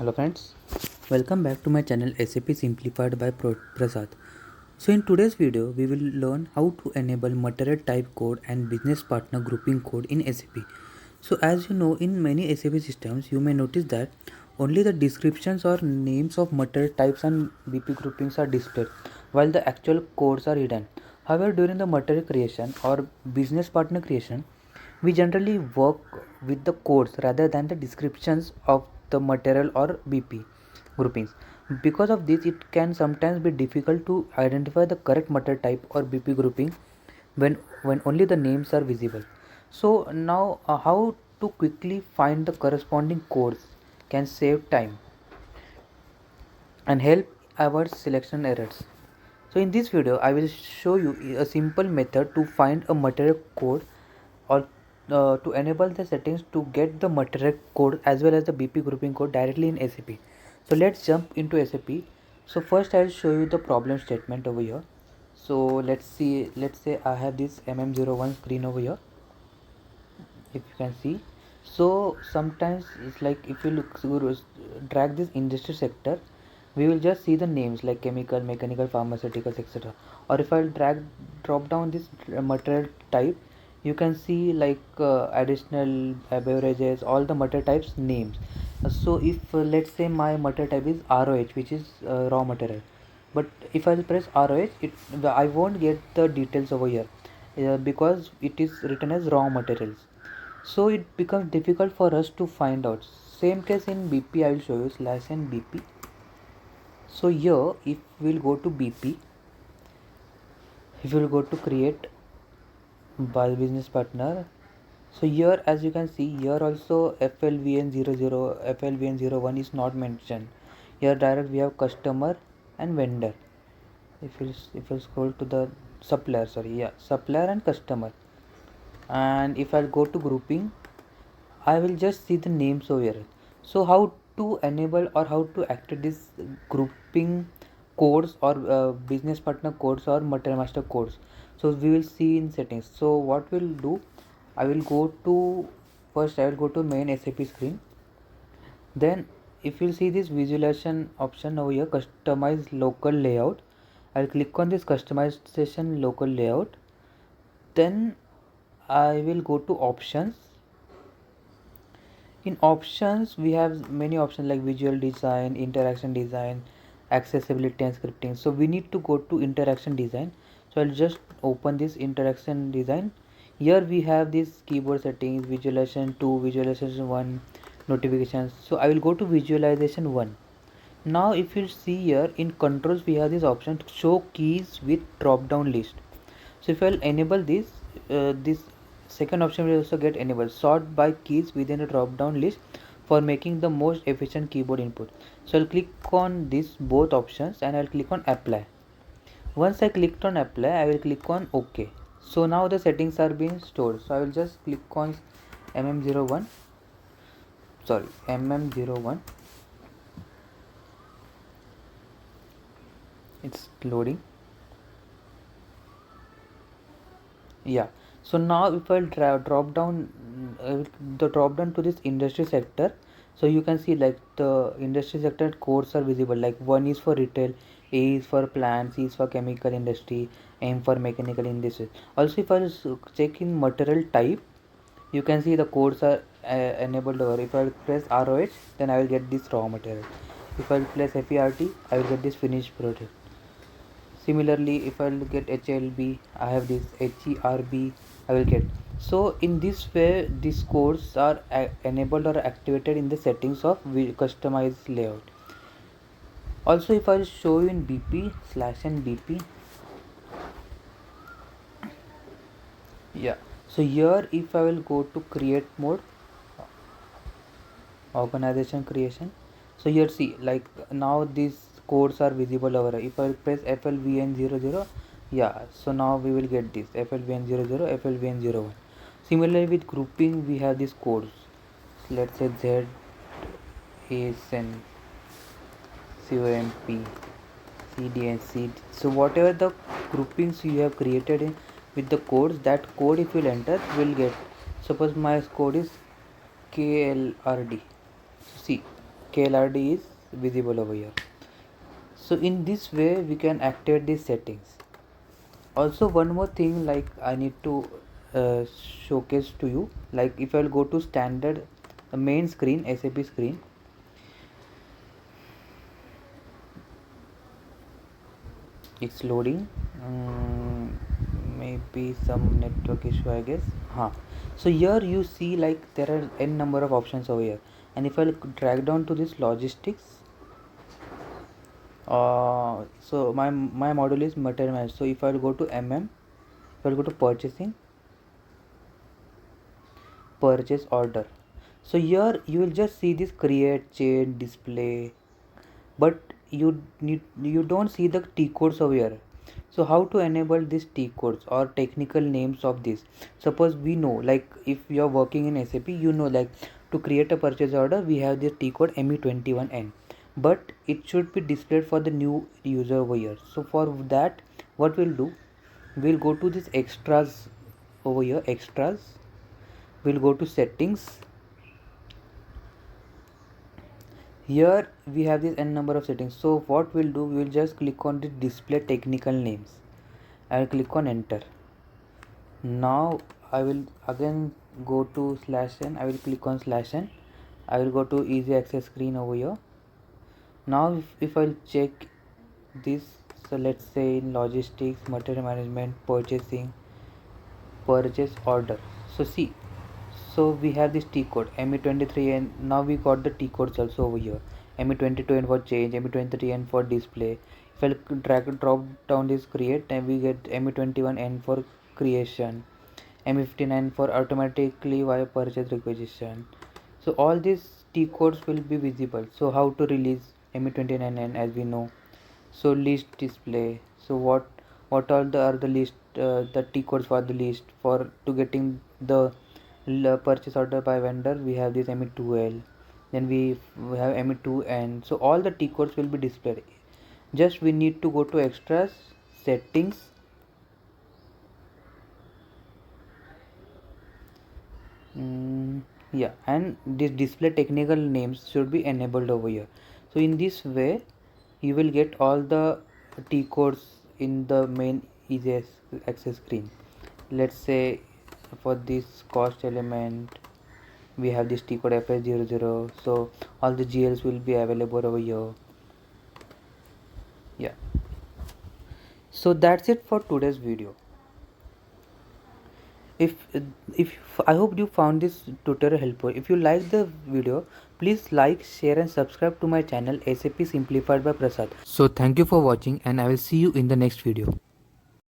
Hello friends, welcome back to my channel SAP Simplified by Prasad. So in today's video, we will learn how to enable material type code and business partner grouping code in SAP. So as you know, in many SAP systems, you may notice that only the descriptions or names of material types and BP groupings are displayed, while the actual codes are hidden. However, during the material creation or business partner creation, we generally work with the codes rather than the descriptions of the material or BP groupings. Because of this, it can sometimes be difficult to identify the correct material type or BP grouping when only the names are visible. So now how to quickly find the corresponding codes can save time and help avoid selection errors. So in this video, I will show you a simple method to find a material code or to enable the settings to get the material code as well as the BP grouping code directly in SAP. So let's jump into SAP. So first I'll show you the problem statement over here. So let's say I have this MM01 screen over here, if you can see. So sometimes it's like if you drag this industry sector, we will just see the names like chemical, mechanical, pharmaceuticals, etc. Or if I drop down this material type, you can see like additional beverages, all the material types names. So if let's say my material type is ROH, which is raw material, but if I press ROH, I won't get the details over here because it is written as raw materials, so it becomes difficult for us to find out. Same case in BP, I will show you /n BP. So here if we'll go to BP, if we'll go to create by business partner, so here as you can see, here also FLVN00 FLVN01 is not mentioned. Here direct we have customer and vendor. If you scroll to the supplier and customer, and if I'll go to grouping, I will just see the names over here. So how to enable or how to activate this grouping codes or business partner codes or material master codes? So we will see in settings. So what we'll do, I will go to first I will go to main SAP screen. Then if you see this visualization option over here, customize local layout, I'll click on this customization local layout. Then I will go to options. In options we have many options like visual design, interaction design, accessibility and scripting. So we need to go to interaction design. So I'll just open this interaction design. Here we have this keyboard settings, visualization 2, visualization 1, notifications. So I will go to visualization 1. Now if you see here in controls, we have this option to show keys with drop down list. So if I'll enable this, this second option will also get enabled, sort by keys within a drop down list for making the most efficient keyboard input. So I'll click on this both options and I'll click on apply. Once I clicked on apply, I will click on OK. So now the settings are being stored. So I will just click on MM01, MM01. It's loading. Yeah, so now if I'll drop down the drop down to this industry sector, so you can see like the industry sector codes are visible, like one is for retail, A is for plants, C is for chemical industry, M for mechanical industry. Also if I check in material type, you can see the codes are enabled over. If I press ROH, then I will get this raw material. If I press FERT, I will get this finished product. Similarly, if I will get HLB, I have this HERB, I will get. So in this way, these codes are enabled or activated in the settings of customized layout. Also, if I will show you in BP/n BP, yeah. So here, if I will go to create mode, organization creation. So here see, like now these codes are visible over here. If I press FLVN00, yeah, so now we will get this FLVN00, FLVN01. Similarly with grouping, we have these codes. So let's say Z, ASN, COMP, CD and CD. So whatever the groupings you have created with the codes, that code if you will enter will get. Suppose my code is KLRD. See, KLRD is visible over here. So in this way we can activate these settings. Also one more thing, like I need to showcase to you, like if I'll go to standard main screen, SAP screen, it's loading. Maybe some network issue, I guess. So here you see like there are n number of options over here, and if I'll drag down to this logistics, so my module is material management. So if I'll go to if I'll go to purchasing, purchase order, so here you will just see this create, change, display, but you don't see the T codes over here. So how to enable these T codes or technical names of this? Suppose we know, like if you are working in SAP, you know, like to create a purchase order we have this T code ME21N, but it should be displayed for the new user over here. So for that, what we'll do, we'll go to this extras over here, extras, we'll go to settings. Here we have this n number of settings. So what we'll do, we'll just click on the display technical names. I will click on enter. Now I will again go to /n. I will click on /n. I will go to easy access screen over here. Now if I'll check this, so let's say in logistics, material management, purchasing, purchase order. So see, so we have this T code ME23, and now we got the T codes also over here. ME22N for change, ME23N for display. If I drag and drop down this create, and we get ME21N for creation, ME59 for automatically via purchase requisition. So all these T codes will be visible. So how to release ME29N, as we know. So list display. So what all the are the list, the T codes for the list for to getting the purchase order by vendor. We have this ME2L, then we have ME2N. So all the T codes will be displayed. Just we need to go to extras, settings, yeah, and this display technical names should be enabled over here. So in this way you will get all the T codes in the main easy access screen. Let's say for this cost element we have this T code FS00, so all the GLs will be available over here. Yeah, so that's it for today's video. if if I hope you found this tutorial helpful. If you like the video, please like, share and subscribe to my channel SAP Simplified by Prasad. So thank you for watching, and I will see you in the next video.